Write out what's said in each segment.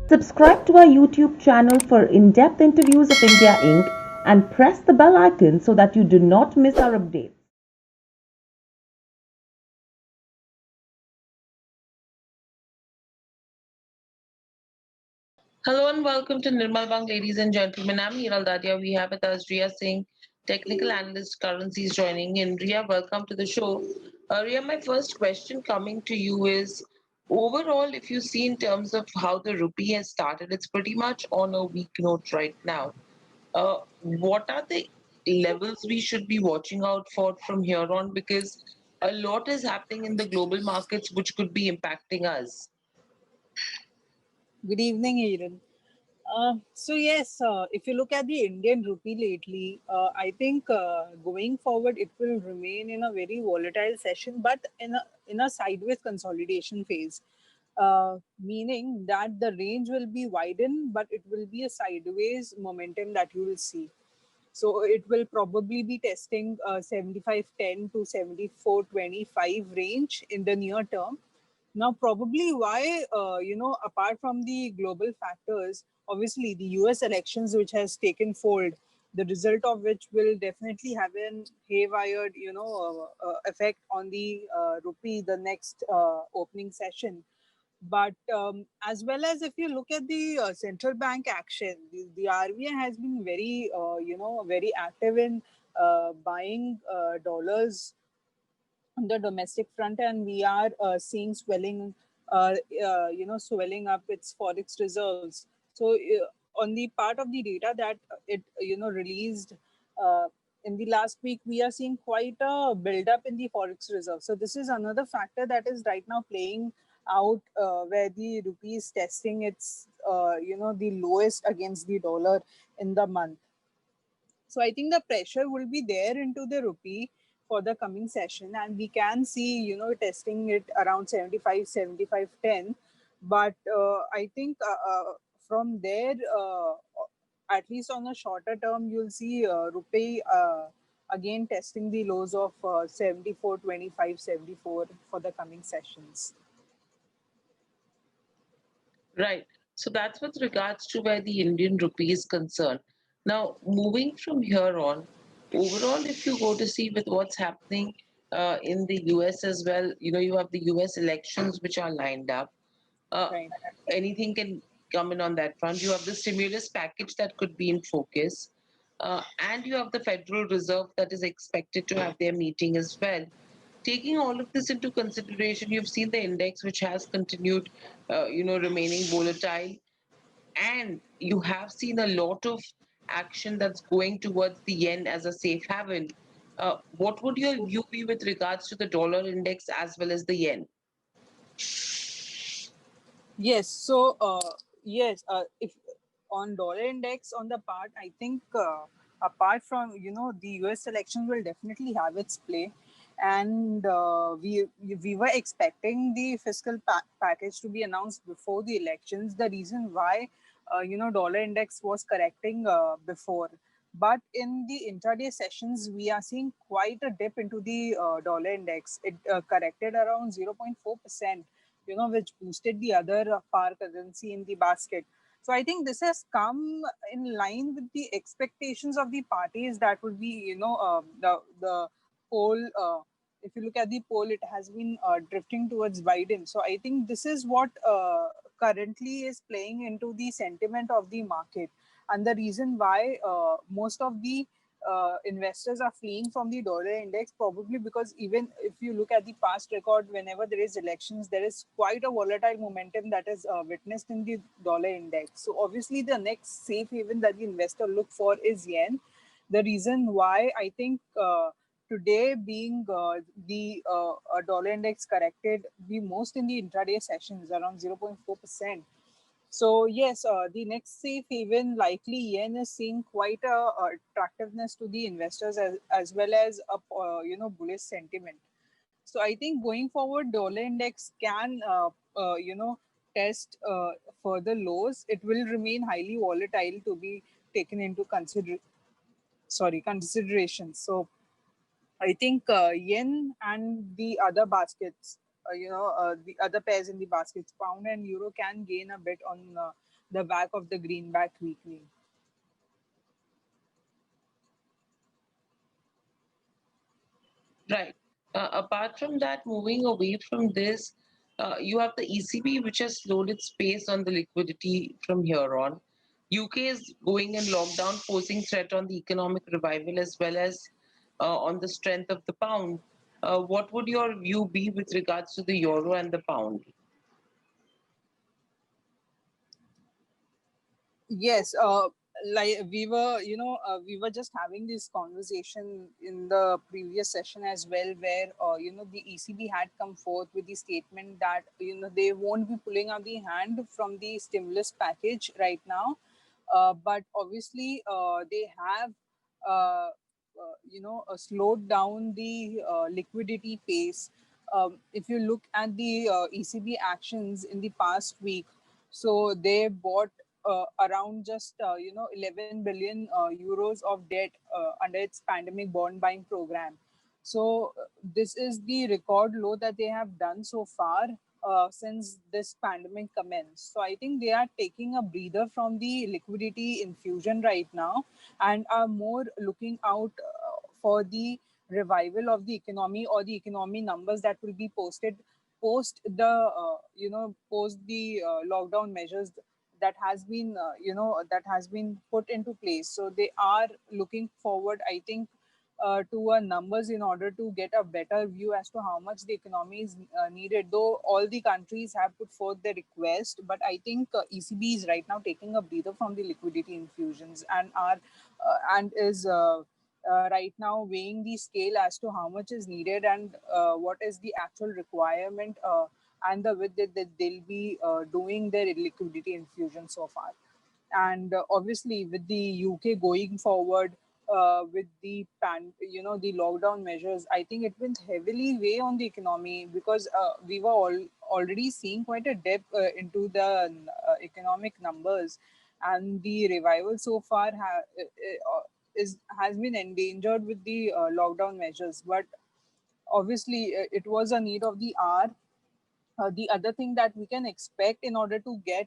Subscribe to our YouTube channel for in-depth interviews of India Inc. and press the bell icon so that you do not miss our updates. Hello and welcome to Nirmal Bang, ladies and gentlemen. I'm Hiral Dadia. We have with us Ria Singh, technical analyst, currencies joining in. Ria, welcome to the show. Ria, my first question coming to you is overall, if you see in terms of how the rupee has started, it's pretty much on a weak note right now. What are the levels we should be watching out for from here on? Because a lot is happening in the global markets which could be impacting us. Good evening, Aaron. If you look at the Indian rupee lately, I think going forward it will remain in a very volatile session, but in a sideways consolidation phase, meaning that the range will be widened, but it will be a sideways momentum that you will see. So it will probably be testing 75.10 to 74.25 range in the near term. Now, probably why, apart from the global factors, obviously the US elections, which has taken fold, the result of which will definitely have an haywire, effect on the rupee the next opening session. But as well as if you look at the central bank action, the RBI has been very, very active in buying dollars on the domestic front, and we are seeing swelling up its forex reserves. So on the part of the data that it released uh, in the last week, we are seeing quite a build-up in the forex reserve. So this is another factor that is right now playing out, where the rupee is testing its the lowest against the dollar in the month. So I think the pressure will be there into the rupee for the coming session, and we can see, testing it around 75, 75, 10. But I think from there, at least on a shorter term, you'll see rupee again testing the lows of 74, 25, 74 for the coming sessions. Right. So that's with regards to where the Indian rupee is concerned. Now, moving from here on, overall, if you go to see with what's happening in the US as well, you have the US elections which are lined up. Uh, Right. Anything can come in on that front. You have the stimulus package that could be in focus. And you have the Federal Reserve that is expected to have their meeting as well. Taking all of this into consideration, you've seen the index which has continued, remaining volatile, and you have seen a lot of action that's going towards the yen as a safe haven. What would your view be with regards to the dollar index as well as the yen? Yes. So, yes, if on dollar index on the part, I think apart from the U.S. election will definitely have its play, and we were expecting the fiscal package to be announced before the elections. The reason why dollar index was correcting before. But in the intraday sessions, we are seeing quite a dip into the dollar index. It corrected around 0.4%, which boosted the other par currency in the basket. So I think this has come in line with the expectations of the parties that would be, the poll. If you look at the poll, it has been drifting towards Biden. So I think this is what currently is playing into the sentiment of the market, and the reason why most of the investors are fleeing from the dollar index, probably because even if you look at the past record, whenever there is elections, there is quite a volatile momentum that is witnessed in the dollar index. So obviously the next safe haven that the investor look for is yen. The reason why I think today being the dollar index corrected the most in the intraday sessions around 0.4%. So yes, the next safe haven likely yen is seeing quite a attractiveness to the investors, as well as a bullish sentiment. So I think going forward, dollar index can test further lows. It will remain highly volatile to be taken into consideration. So I think yen and the other baskets, the other pairs in the baskets, pound and euro, can gain a bit on the back of the greenback weakening. Right. Apart from that, moving away from this, you have the ECB, which has slowed its pace on the liquidity from here on. UK is going in lockdown, posing threat on the economic revival as well as on the strength of the pound. What would your view be with regards to the euro and the pound? Yes, like we were just having this conversation in the previous session as well, where the ECB had come forth with the statement that they won't be pulling out the hand from the stimulus package right now, but obviously they have slowed down the liquidity pace. If you look at the ECB actions in the past week, so they bought around just 11 billion euros of debt under its pandemic bond buying program. So this is the record low that they have done so far since this pandemic commenced. So I think they are taking a breather from the liquidity infusion right now and are more looking out for the revival of the economy or the economy numbers that will be posted post the post the lockdown measures that has been that has been put into place. So they are looking forward, I think, to numbers in order to get a better view as to how much the economy is needed. Though all the countries have put forth their request, but I think ECB is right now taking a breather from the liquidity infusions and is right now weighing the scale as to how much is needed and what is the actual requirement and the with that they'll be doing their liquidity infusion so far. And obviously, with the UK going forward with the the lockdown measures, I think it will heavily weigh on the economy because we were already seeing quite a dip into the economic numbers, and the revival so far has been endangered with the lockdown measures. But obviously, it was a need of the hour. The other thing that we can expect in order to get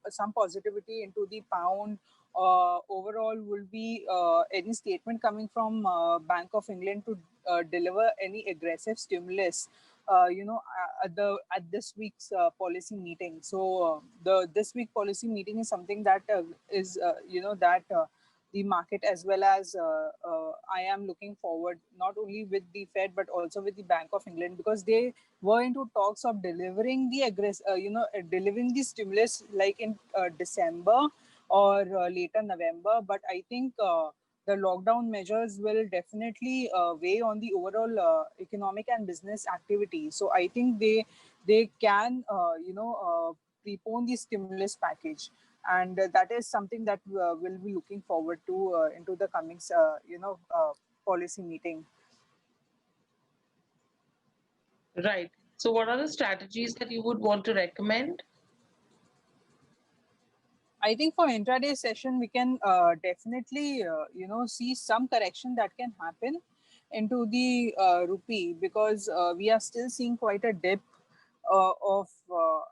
some positivity into the pound overall will be any statement coming from Bank of England to deliver any aggressive stimulus at this week's policy meeting. So the this week policy meeting is something that is that the market as well as I am looking forward not only with the Fed but also with the Bank of England, because they were into talks of delivering the delivering the stimulus like in December or later November. But I think the lockdown measures will definitely weigh on the overall economic and business activity. So I think they can prepone the stimulus package, and that is something that we'll be looking forward to into the coming policy meeting. Right. So, what are the strategies that you would want to recommend? I think for intraday session, we can definitely, see some correction that can happen into the rupee, because we are still seeing quite a dip of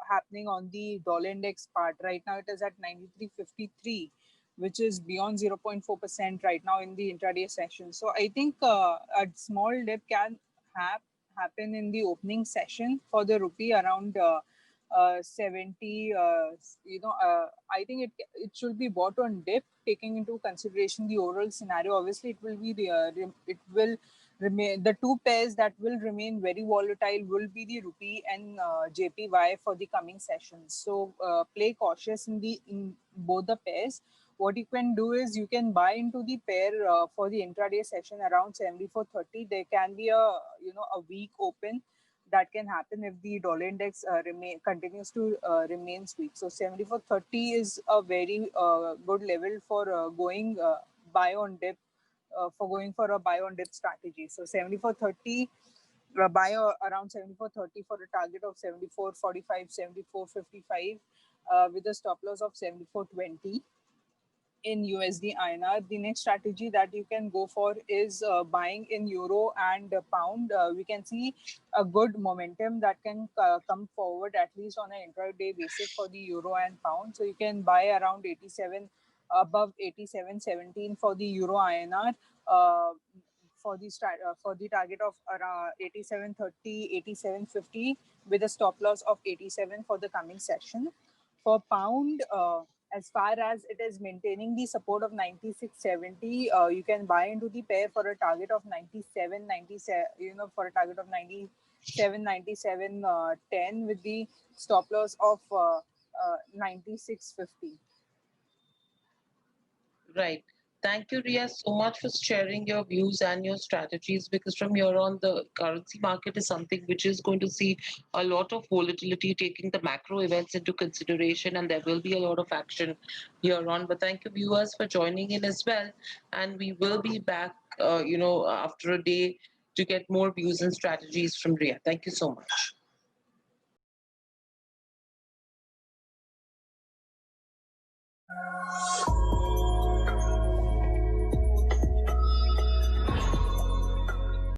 happening on the dollar index part. Right now, it is at 93.53, which is beyond 0.4% right now in the intraday session. So I think a small dip can happen in the opening session for the rupee around 70. I think it should be bought on dip, taking into consideration the overall scenario. Obviously, it will be it will remain the two pairs that will remain very volatile will be the rupee and JPY for the coming sessions. So play cautious in both the pairs. What you can do is you can buy into the pair for the intraday session around 74.30. There can be a weak open that can happen if the dollar index continues to remain weak. So 74.30 is a very good level for going buy on dip for going for a buy on dip strategy. So 74.30 buy around 74.30 for a target of 74.45, 74.55 with a stop loss of 74.20. in USD INR. The next strategy that you can go for is buying in euro and pound. We can see a good momentum that can come forward at least on an intraday basis for the euro and pound. So you can buy around 87, above 87.17 for the euro INR. For the target of around 87.30, 87.50 with a stop loss of 87 for the coming session. For pound, as far as it is maintaining the support of 96.70, you can buy into the pair for a target of 97, 97, for a target of 97, 97, 10 with the stop loss of 96.50. Right. Thank you, Ria, so much for sharing your views and your strategies, because from here on, the currency market is something which is going to see a lot of volatility, taking the macro events into consideration, and there will be a lot of action here on. But thank you, viewers, for joining in as well. And we will be back, after a day to get more views and strategies from Ria. Thank you so much.